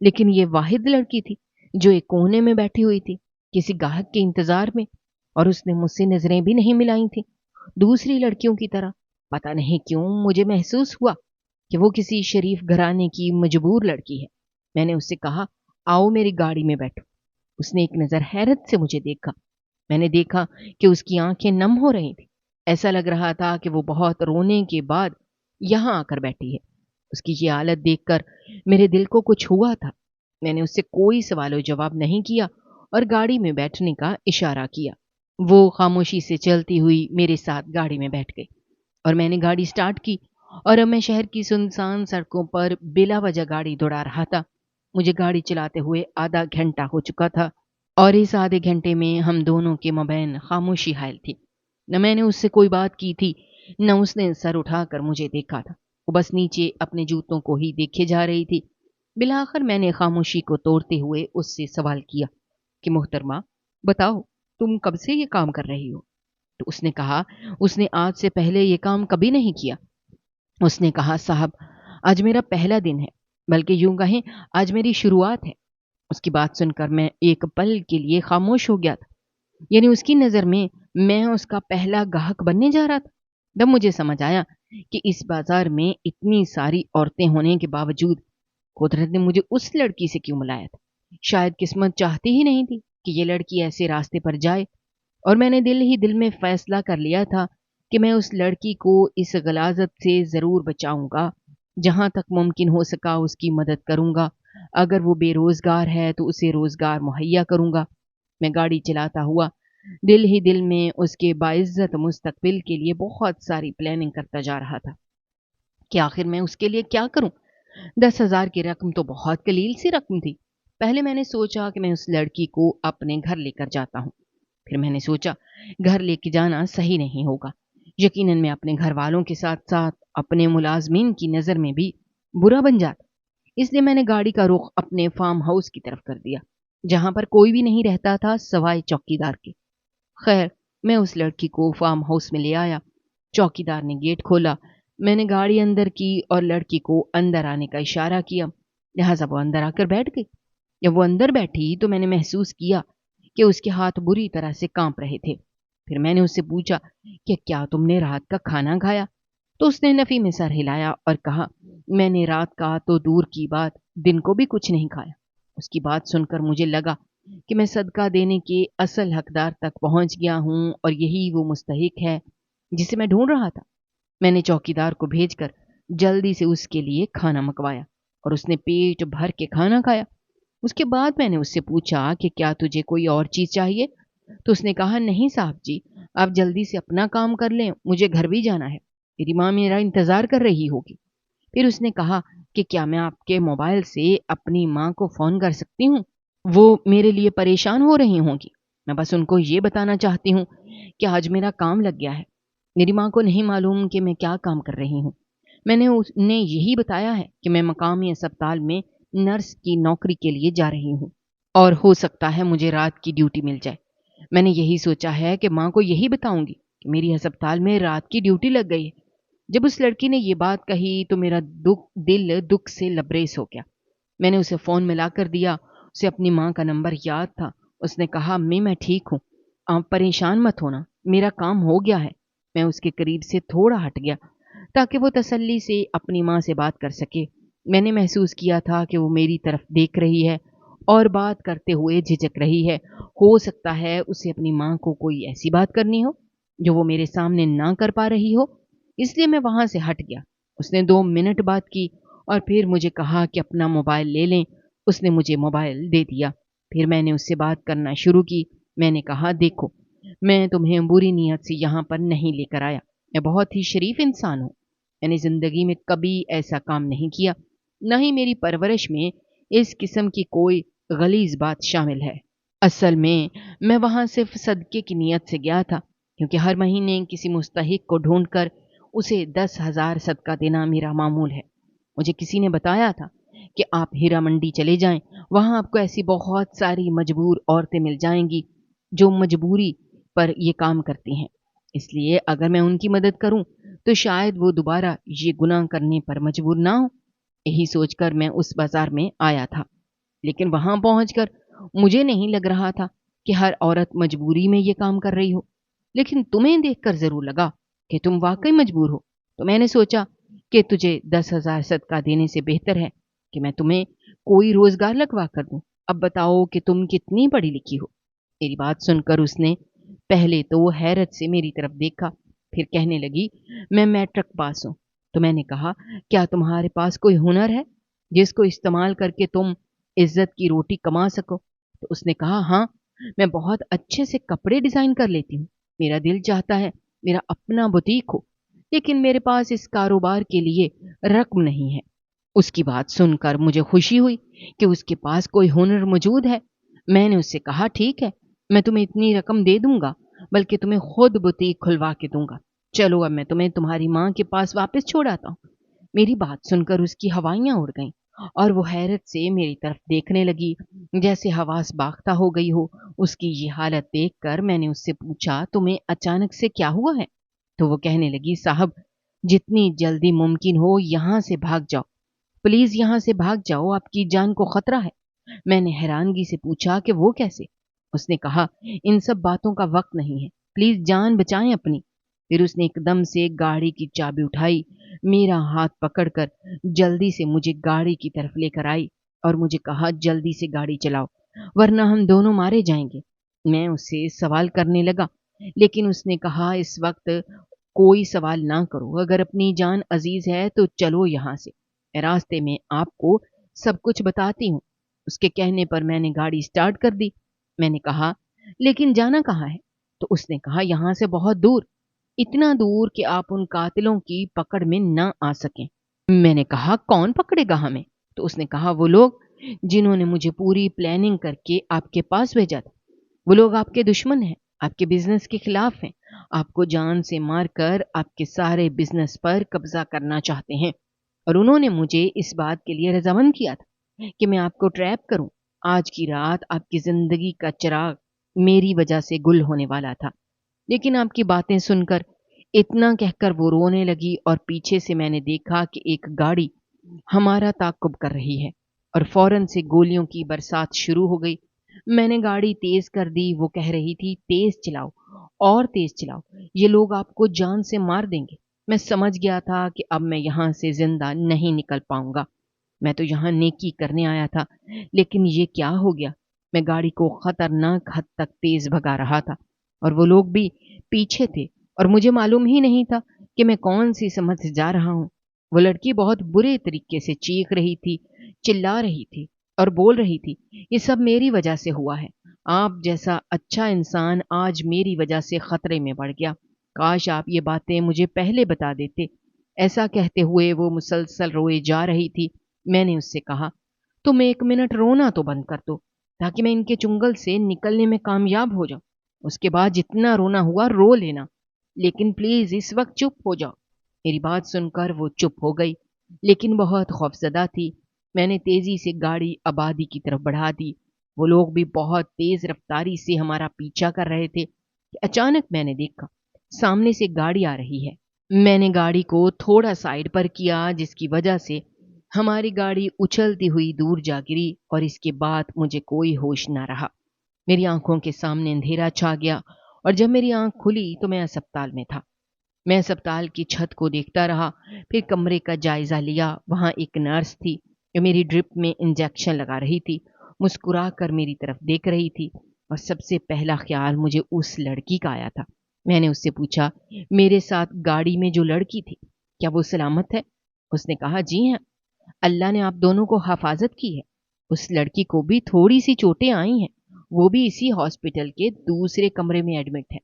لیکن یہ واحد لڑکی تھی جو ایک کونے میں بیٹھی ہوئی تھی کسی گاہک کے انتظار میں، اور اس نے مجھ سے نظریں بھی نہیں ملائی تھیں دوسری لڑکیوں کی طرح۔ پتہ نہیں کیوں مجھے محسوس ہوا کہ وہ کسی شریف گھرانے کی مجبور لڑکی ہے۔ میں نے اس سے کہا، آؤ میری گاڑی میں بیٹھو۔ اس نے ایک نظر حیرت سے مجھے دیکھا۔ میں نے دیکھا کہ اس کی آنکھیں نم ہو رہی تھیں، ایسا لگ رہا تھا کہ وہ بہت رونے کے بعد یہاں آ کر بیٹھی ہے۔ اس کی یہ حالت دیکھ کر میرے دل کو کچھ ہوا تھا۔ میں نے اس سے کوئی سوال و جواب نہیں کیا اور گاڑی میں بیٹھنے کا اشارہ کیا۔ وہ خاموشی سے چلتی ہوئی میرے ساتھ گاڑی میں بیٹھ گئی اور میں نے گاڑی سٹارٹ کی، اور اب میں شہر کی سنسان سڑکوں پر بلا وجہ گاڑی دوڑا رہا تھا۔ مجھے گاڑی چلاتے ہوئے آدھا گھنٹہ ہو چکا تھا، اور اس آدھے گھنٹے میں ہم دونوں کے مابین خاموشی حائل تھی۔ نہ میں نے اس سے کوئی بات کی تھی، نہ اس نے سر اٹھا کر مجھے دیکھا تھا۔ وہ بس نیچے اپنے جوتوں کو ہی دیکھے جا رہی تھی۔ بالآخر میں نے خاموشی کو توڑتے ہوئے اس سے سوال کیا کہ محترمہ، بتاؤ تم کب سے یہ کام کر رہی ہو؟ تو اس نے کہا اس نے آج سے پہلے یہ کام کبھی نہیں کیا۔ اس نے کہا، صاحب آج میرا پہلا دن ہے، بلکہ یوں کہیں آج میری شروعات ہے۔ اس کی بات سن کر میں ایک پل کے لیے خاموش ہو گیا تھا۔ یعنی اس کی نظر میں اس کا پہلا گاہک بننے جا رہا تھا۔ تب مجھے سمجھ آیا کہ اس بازار میں اتنی ساری عورتیں ہونے کے باوجود قدرت نے مجھے اس لڑکی سے کیوں ملایا تھا۔ شاید قسمت چاہتی ہی نہیں تھی کہ یہ لڑکی ایسے راستے پر جائے، اور میں نے دل ہی دل میں فیصلہ کر لیا تھا کہ میں اس لڑکی کو اس غلاظت سے ضرور بچاؤں گا۔ جہاں تک ممکن ہو سکا اس کی مدد کروں گا۔ اگر وہ بے روزگار ہے تو اسے روزگار مہیا کروں گا۔ میں گاڑی چلاتا ہوا دل ہی دل میں اس کے باعزت مستقبل کے لیے بہت ساری پلاننگ کرتا جا رہا تھا کہ آخر میں اس کے لیے کیا کروں۔ 10,000 کی رقم تو بہت قلیل سی رقم تھی۔ پہلے میں نے سوچا کہ میں اس لڑکی کو اپنے گھر لے کر جاتا ہوں۔ پھر میں نے سوچا گھر لے کے جانا صحیح نہیں ہوگا۔ یقیناً میں اپنے گھر والوں کے ساتھ ساتھ اپنے ملازمین کی نظر میں بھی برا بن جاتا۔ اس لیے میں نے گاڑی کا رخ اپنے فارم ہاؤس کی طرف کر دیا، جہاں پر کوئی بھی نہیں رہتا تھا سوائے چوکی دار کے۔ خیر، میں اس لڑکی کو فارم ہاؤس میں لے آیا۔ چوکی دار نے گیٹ کھولا، میں نے گاڑی اندر کی اور لڑکی کو اندر آنے کا اشارہ کیا، لہٰذا وہ اندر آ کر بیٹھ گئی۔ جب وہ اندر بیٹھی تو میں نے محسوس کیا کہ اس کے ہاتھ بری طرح سے کانپ رہے تھے۔ پھر میں نے اس سے پوچھا کہ کیا تم نے رات کا کھانا کھایا؟ تو اس نے نفی میں سر ہلایا اور کہا، میں نے رات کا تو دور کی بات دن کو بھی کچھ نہیں کھایا۔ اس کی بات سن کر مجھے لگا کہ میں صدقہ دینے کے اصل حقدار تک پہنچ گیا ہوں، اور یہی وہ مستحق ہے جسے میں ڈھونڈ رہا تھا۔ میں نے چوکیدار کو بھیج کر جلدی سے اس کے لیے کھانا منگوایا، اور اس نے پیٹ بھر کے کھانا کھایا۔ اس کے بعد میں نے اس سے پوچھا کہ کیا تجھے کوئی اور چیز چاہیے؟ تو اس نے کہا، نہیں صاحب جی، آپ جلدی سے اپنا کام کر لیں، مجھے گھر بھی جانا ہے، میری ماں میرا انتظار کر رہی ہوگی۔ پھر اس نے کہا کہ کیا میں آپ کے موبائل سے اپنی ماں کو فون کر سکتی ہوں؟ وہ میرے لیے پریشان ہو رہی ہوں گی۔ میں بس ان کو یہ بتانا چاہتی ہوں کہ آج میرا کام لگ گیا ہے۔ میری ماں کو نہیں معلوم کہ میں کیا کام کر رہی ہوں۔ میں نے انہیں یہی بتایا ہے کہ میں مقامی اسپتال میں نرس کی نوکری کے لیے جا رہی ہوں، اور ہو سکتا ہے مجھے رات کی ڈیوٹی مل جائے۔ میں نے یہی سوچا ہے کہ ماں کو یہی بتاؤں گی کہ میری اسپتال میں رات کی ڈیوٹی لگ گئی ہے۔ جب اس لڑکی نے یہ بات کہی تو میرا دل دکھ سے لبریز ہو گیا۔ میں نے اسے فون ملا کر دیا۔ اسے اپنی ماں کا نمبر یاد تھا۔ اس نے کہا، امی میں ٹھیک ہوں، آپ پریشان مت ہونا، میرا کام ہو گیا ہے۔ میں اس کے قریب سے تھوڑا ہٹ گیا تاکہ وہ تسلی سے اپنی ماں سے بات کر سکے۔ میں نے محسوس کیا تھا کہ وہ میری طرف دیکھ رہی ہے اور بات کرتے ہوئے جھجک رہی ہے۔ ہو سکتا ہے اسے اپنی ماں کو کوئی ایسی بات کرنی ہو جو وہ میرے سامنے نہ کر پا رہی ہو، اس لیے میں وہاں سے ہٹ گیا۔ اس نے 2 منٹ بات کی اور پھر مجھے کہا کہ اپنا موبائل لے لیں۔ اس نے مجھے موبائل دے دیا۔ پھر میں نے اس سے بات کرنا شروع کی۔ میں نے کہا، دیکھو میں تمہیں بری نیت سے یہاں پر نہیں لے کر آیا، میں بہت ہی شریف انسان ہوں۔ میں نے زندگی میں کبھی ایسا کام نہیں کیا، نہ ہی میری پرورش میں اس قسم کی کوئی غلیظ بات شامل ہے۔ اصل میں وہاں صرف صدقے کی نیت سے گیا تھا، کیونکہ ہر مہینے کسی مستحق کو ڈھونڈ کر اسے 10,000 صدقہ دینا میرا معمول ہے۔ مجھے کسی نے بتایا تھا کہ آپ ہیرا منڈی چلے جائیں، وہاں آپ کو ایسی بہت ساری مجبور عورتیں مل جائیں گی جو مجبوری پر یہ کام کرتی ہیں۔ اس لیے اگر میں ان کی مدد کروں تو شاید وہ دوبارہ یہ گناہ کرنے پر مجبور نہ ہو۔ یہی سوچ کر میں اس بازار میں آیا تھا۔ لیکن وہاں پہنچ کر مجھے نہیں لگ رہا تھا کہ ہر عورت مجبوری میں یہ کام کر رہی ہو، لیکن تمہیں دیکھ کر ضرور لگا کہ تم واقعی مجبور ہو۔ تو میں نے سوچا کہ تجھے 10,000 صدقہ دینے سے بہتر ہے کہ میں تمہیں کوئی روزگار لگوا کر دوں۔ اب بتاؤ کہ تم کتنی پڑھی لکھی ہو۔ میری بات سن کر اس نے پہلے تو حیرت سے میری طرف دیکھا، پھر کہنے لگی میں میٹرک پاس ہوں۔ تو میں نے کہا کیا تمہارے پاس کوئی ہنر ہے جس کو استعمال کر کے تم عزت کی روٹی کما سکو؟ تو اس نے کہا ہاں، میں بہت اچھے سے کپڑے ڈیزائن کر لیتی ہوں۔ میرا دل چاہتا ہے میرا اپنا بوتیک ہو، لیکن میرے پاس اس کاروبار کے لیے رقم نہیں ہے۔ اس کی بات سن کر مجھے خوشی ہوئی کہ اس کے پاس کوئی ہنر موجود ہے۔ میں نے اس سے کہا ٹھیک ہے، میں تمہیں اتنی رقم دے دوں گا، بلکہ تمہیں خود بوتیک کھلوا کے دوں گا۔ چلو اب میں تمہیں تمہاری ماں کے پاس واپس چھوڑ آتا ہوں۔ میری بات سن کر اس کی ہوائیاں اڑ گئیں اور وہ حیرت سے میری طرف دیکھنے لگی جیسے حواس باختہ ہو گئی ہو۔ اس کی یہ حالت دیکھ کر میں نے اس سے پوچھا تمہیں اچانک سے کیا ہوا ہے؟ تو وہ کہنے لگی صاحب جتنی جلدی ممکن ہو یہاں سے بھاگ جاؤ، پلیز یہاں سے بھاگ جاؤ، آپ کی جان کو خطرہ ہے۔ میں نے حیرانگی سے پوچھا کہ وہ کیسے؟ اس نے کہا ان سب باتوں کا وقت نہیں ہے، پلیز جان بچائیں اپنی۔ پھر اس نے ایک دم سے گاڑی کی چابی اٹھائی، میرا ہاتھ پکڑ کر جلدی سے مجھے گاڑی کی طرف لے کر آئی اور مجھے کہا جلدی سے گاڑی چلاؤ ورنہ ہم دونوں مارے جائیں گے۔ میں اس سے سوال کرنے لگا، لیکن اس نے کہا اس وقت کوئی سوال نہ کرو، اگر اپنی جان عزیز ہے تو چلو یہاں سے، میں راستے میں آپ کو سب کچھ بتاتی ہوں۔ اس کے کہنے پر میں نے گاڑی سٹارٹ کر دی۔ میں نے کہا لیکن جانا کہاں ہے؟ تو اس نے کہا یہاں سے بہت دور، اتنا دور کہ آپ ان قاتلوں کی پکڑ میں نہ آ سکیں۔ میں نے کہا کون پکڑے گا ہمیں؟ تو اس نے کہا وہ لوگ جنہوں نے مجھے پوری پلاننگ کر کے آپ کے پاس بھیجا تھا، وہ لوگ آپ کے دشمن ہیں، آپ کے بزنس کے خلاف ہیں، آپ کو جان سے مار کر آپ کے سارے بزنس پر قبضہ کرنا چاہتے ہیں، اور انہوں نے مجھے اس بات کے لیے رضامند کیا تھا کہ میں آپ کو ٹریپ کروں۔ آج کی رات آپ کی زندگی کا چراغ میری وجہ سے گل ہونے والا تھا، لیکن آپ کی باتیں سن کر اتنا کہہ کر وہ رونے لگی اور پیچھے سے میں نے دیکھا کہ ایک گاڑی ہمارا تعاقب کر رہی ہے اور فوراً سے گولیوں کی برسات شروع ہو گئی۔ میں نے گاڑی تیز کر دی، وہ کہہ رہی تھی تیز چلاؤ اور تیز چلاؤ، یہ لوگ آپ کو جان سے مار دیں گے۔ میں سمجھ گیا تھا کہ اب میں یہاں سے زندہ نہیں نکل پاؤں گا، میں تو یہاں نیکی کرنے آیا تھا، لیکن یہ کیا ہو گیا؟ میں گاڑی کو خطرناک حد تک تیز بھگا رہا تھا اور وہ لوگ بھی پیچھے تھے اور مجھے معلوم ہی نہیں تھا کہ میں کون سی سمت سے جا رہا ہوں۔ وہ لڑکی بہت برے طریقے سے چیخ رہی تھی، چلا رہی تھی اور بول رہی تھی یہ سب میری وجہ سے ہوا ہے، آپ جیسا اچھا انسان آج میری وجہ سے خطرے میں پڑ گیا، کاش آپ یہ باتیں مجھے پہلے بتا دیتے۔ ایسا کہتے ہوئے وہ مسلسل روئے جا رہی تھی۔ میں نے اس سے کہا تم 1 منٹ رونا تو بند کر دو تاکہ میں ان کے چنگل سے نکلنے میں کامیاب ہو جاؤں، اس کے بعد جتنا رونا ہوا رو لینا، لیکن پلیز اس وقت چپ ہو جاؤ۔ میری بات سن کر وہ چپ ہو گئی، لیکن بہت خوفزدہ تھی۔ میں نے تیزی سے گاڑی آبادی کی طرف بڑھا دی۔ وہ لوگ بھی بہت تیز رفتاری سے ہمارا پیچھا کر رہے تھے کہ اچانک میں نے دیکھا سامنے سے گاڑی آ رہی ہے۔ میں نے گاڑی کو تھوڑا سائڈ پر کیا جس کی وجہ سے ہماری گاڑی اچھلتی ہوئی دور جا گری اور اس کے بعد مجھے کوئی ہوش نہ رہا۔ میری آنکھوں کے سامنے اندھیرا چھا گیا اور جب میری آنکھ کھلی تو میں اسپتال میں تھا۔ میں اسپتال کی چھت کو دیکھتا رہا، پھر کمرے کا جائزہ لیا۔ وہاں ایک نرس تھی جو میری ڈرپ میں انجیکشن لگا رہی تھی، مسکرا کر میری طرف دیکھ رہی تھی، اور سب سے پہلا خیال مجھے اس لڑکی کا آیا تھا۔ میں نے اس سے پوچھا میرے ساتھ گاڑی میں جو لڑکی تھی کیا وہ سلامت ہے؟ اس نے کہا جی ہاں، اللہ نے آپ دونوں کو حفاظت کی ہے۔ اس لڑکی کو بھی تھوڑی سی چوٹیں آئی ہیں، وہ بھی اسی ہاسپٹل کے دوسرے کمرے میں ایڈمٹ ہے،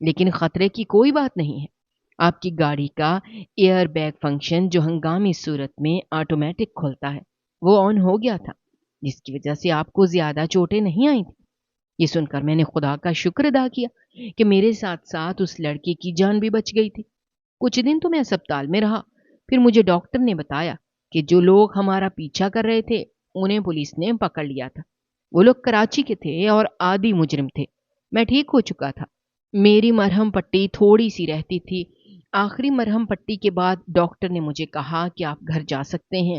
لیکن خطرے کی کوئی بات نہیں ہے۔ آپ کی گاڑی کا ایئر بیگ فنکشن جو ہنگامی صورت میں آٹومیٹک کھلتا ہے وہ آن ہو گیا تھا، جس کی وجہ سے آپ کو زیادہ چوٹیں نہیں آئی تھیں۔ یہ سن کر میں نے خدا کا شکر ادا کیا کہ میرے ساتھ ساتھ اس لڑکی کی جان بھی بچ گئی تھی۔ کچھ دن تو میں اسپتال میں رہا، پھر مجھے ڈاکٹر نے بتایا کہ جو لوگ ہمارا پیچھا کر رہے تھے انہیں پولیس نے پکڑ لیا تھا۔ وہ لوگ کراچی کے تھے اور عادی مجرم تھے۔ میں ٹھیک ہو چکا تھا، میری مرہم پٹی تھوڑی سی رہتی تھی۔ آخری مرہم پٹی کے بعد ڈاکٹر نے مجھے کہا کہ آپ گھر جا سکتے ہیں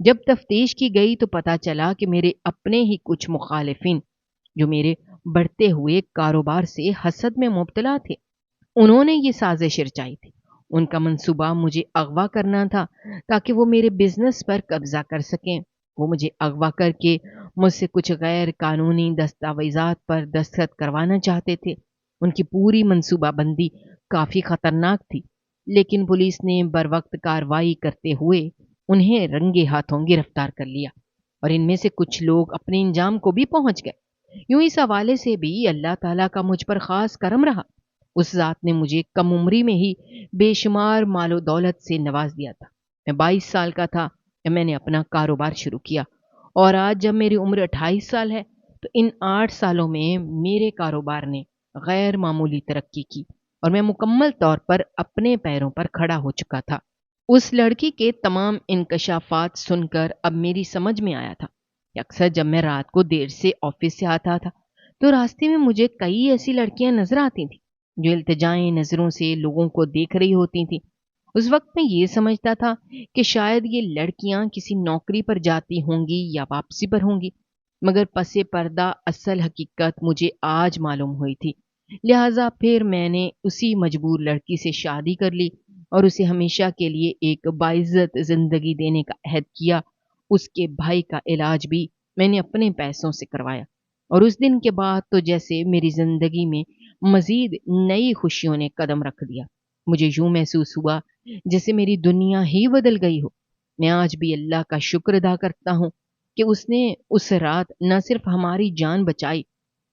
جب تفتیش کی گئی تو پتہ چلا کہ میرے اپنے ہی کچھ مخالفین جو میرے بڑھتے ہوئے کاروبار سے حسد میں مبتلا تھے، انہوں نے یہ سازش رچائی تھی۔ ان کا منصوبہ مجھے اغوا کرنا تھا تاکہ وہ میرے بزنس پر قبضہ کر سکیں۔ وہ مجھے اغوا کر کے مجھ سے کچھ غیر قانونی دستاویزات پر دستخط کروانا چاہتے تھے۔ ان کی پوری منصوبہ بندی کافی خطرناک تھی، لیکن پولیس نے بروقت کارروائی کرتے ہوئے انہیں رنگے ہاتھوں گرفتار کر لیا، اور ان میں سے کچھ لوگ اپنے انجام کو بھی پہنچ گئے۔ یوں اس حوالے سے بھی اللہ تعالیٰ کا مجھ پر خاص کرم رہا۔ اس ذات نے مجھے کم عمری میں ہی بے شمار مال و دولت سے نواز دیا تھا۔ میں 22 سال کا تھا کہ میں نے اپنا کاروبار شروع کیا، اور آج جب میری عمر 28 سال ہے تو ان 8 سالوں میں میرے کاروبار نے غیر معمولی ترقی کی، اور میں مکمل طور پر اپنے پیروں پر کھڑا ہو چکا تھا۔ اس لڑکی کے تمام انکشافات سن کر اب میری سمجھ میں آیا تھا کہ اکثر جب میں رات کو دیر سے آفس سے آتا تھا تو راستے میں مجھے کئی ایسی لڑکیاں نظر آتی تھیں جو التجائی نظروں سے لوگوں کو دیکھ رہی ہوتی تھیں۔ اس وقت میں یہ سمجھتا تھا کہ شاید یہ لڑکیاں کسی نوکری پر جاتی ہوں گی یا واپسی پر ہوں گی، مگر پس پردہ اصل حقیقت مجھے آج معلوم ہوئی تھی۔ لہٰذا پھر میں نے اسی مجبور لڑکی سے شادی کر لی اور اسے ہمیشہ کے لیے ایک باعزت زندگی دینے کا عہد کیا۔ اس کے بھائی کا علاج بھی میں نے اپنے پیسوں سے کروایا، اور اس دن کے بعد تو جیسے میری زندگی میں مزید نئی خوشیوں نے قدم رکھ دیا۔ مجھے یوں محسوس ہوا جیسے میری دنیا ہی بدل گئی ہو۔ میں آج بھی اللہ کا شکر ادا کرتا ہوں کہ اس نے اس رات نہ صرف ہماری جان بچائی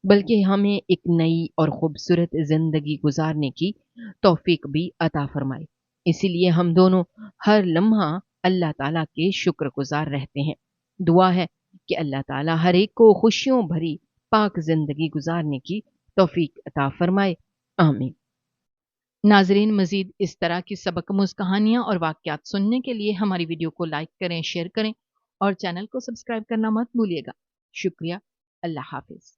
بلکہ ہمیں ایک نئی اور خوبصورت زندگی گزارنے کی توفیق بھی عطا فرمائی۔ اسی لیے ہم دونوں ہر لمحہ اللہ تعالیٰ کے شکر گزار رہتے ہیں۔ دعا ہے کہ اللہ تعالیٰ ہر ایک کو خوشیوں بھری پاک زندگی گزارنے کی توفیق عطا فرمائے، آمین۔ ناظرین، مزید اس طرح کی سبق آموز کہانیاں اور واقعات سننے کے لیے ہماری ویڈیو کو لائک کریں، شیئر کریں اور چینل کو سبسکرائب کرنا مت بھولیے گا۔ شکریہ۔ اللہ حافظ۔